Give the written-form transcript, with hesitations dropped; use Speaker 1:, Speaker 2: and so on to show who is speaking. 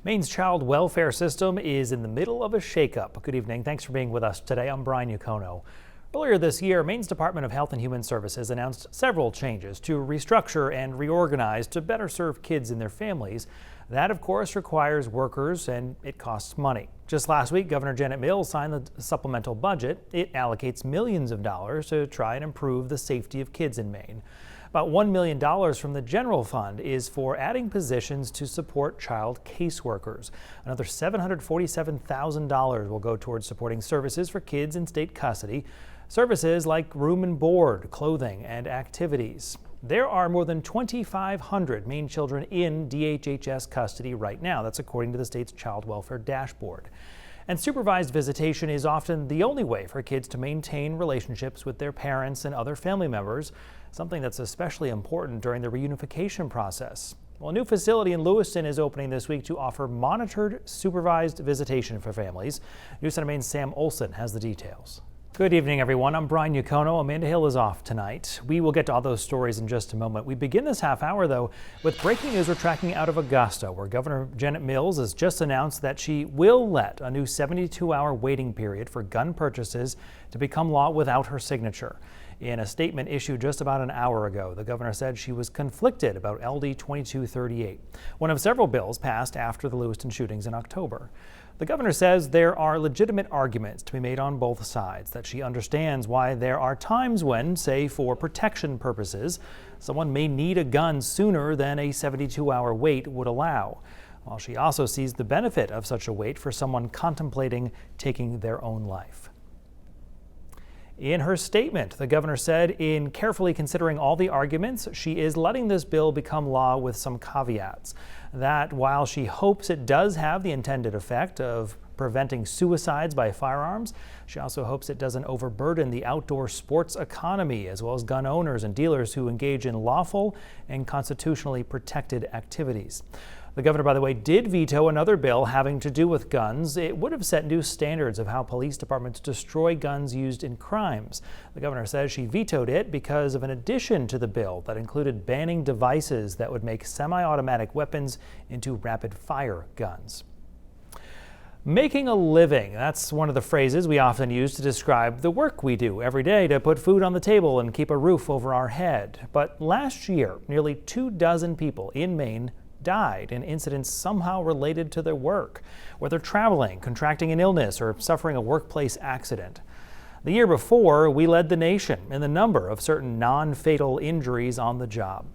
Speaker 1: Maine's child welfare system is in the middle of a shakeup. Good evening. Thanks for being with us today. I'm Brian Yukono. Earlier this year, Maine's Department of Health and Human Services announced several changes to restructure and reorganize to better serve kids and their families. That, of course, requires workers and it costs money. Just last week, Governor Janet Mills signed the supplemental budget. It allocates millions of dollars to try and improve the safety of kids in Maine. About $1 million from the general fund is for adding positions to support child caseworkers. Another $747,000 will go towards supporting services for kids in state custody, services like room and board, clothing, and activities. There are more than 2,500 Maine children in DHHS custody right now. That's according to the state's child welfare dashboard. And supervised visitation is often the only way for kids to maintain relationships with their parents and other family members, something that's especially important during the reunification process. Well, a new facility in Lewiston is opening this week to offer monitored supervised visitation for families. News Center Maine's Sam Olson has the details. Good evening, everyone. I'm Brian Yukono. Amanda Hill is off tonight. We will get to all those stories in just a moment. We begin this half hour, though, with breaking news we're tracking out of Augusta, where Governor Janet Mills has just announced that she will let a new 72-hour waiting period for gun purchases to become law without her signature. In a statement issued just about an hour ago, the governor said she was conflicted about LD 2238, one of several bills passed after the Lewiston shootings in October. The governor says there are legitimate arguments to be made on both sides, that she understands why there are times when, say for protection purposes, someone may need a gun sooner than a 72-hour wait would allow, while she also sees the benefit of such a wait for someone contemplating taking their own life. In her statement, the governor said, in carefully considering all the arguments, she is letting this bill become law with some caveats. That while she hopes it does have the intended effect of preventing suicides by firearms, she also hopes it doesn't overburden the outdoor sports economy, as well as gun owners and dealers who engage in lawful and constitutionally protected activities. The governor, by the way, did veto another bill having to do with guns. It would have set new standards of how police departments destroy guns used in crimes. The governor says she vetoed it because of an addition to the bill that included banning devices that would make semi-automatic weapons into rapid-fire guns. Making a living, that's one of the phrases we often use to describe the work we do every day to put food on the table and keep a roof over our head. But last year, nearly 24 people in Maine died in incidents somehow related to their work, whether traveling, contracting an illness, or suffering a workplace accident. The year before, we led the nation in the number of certain non-fatal injuries on the job.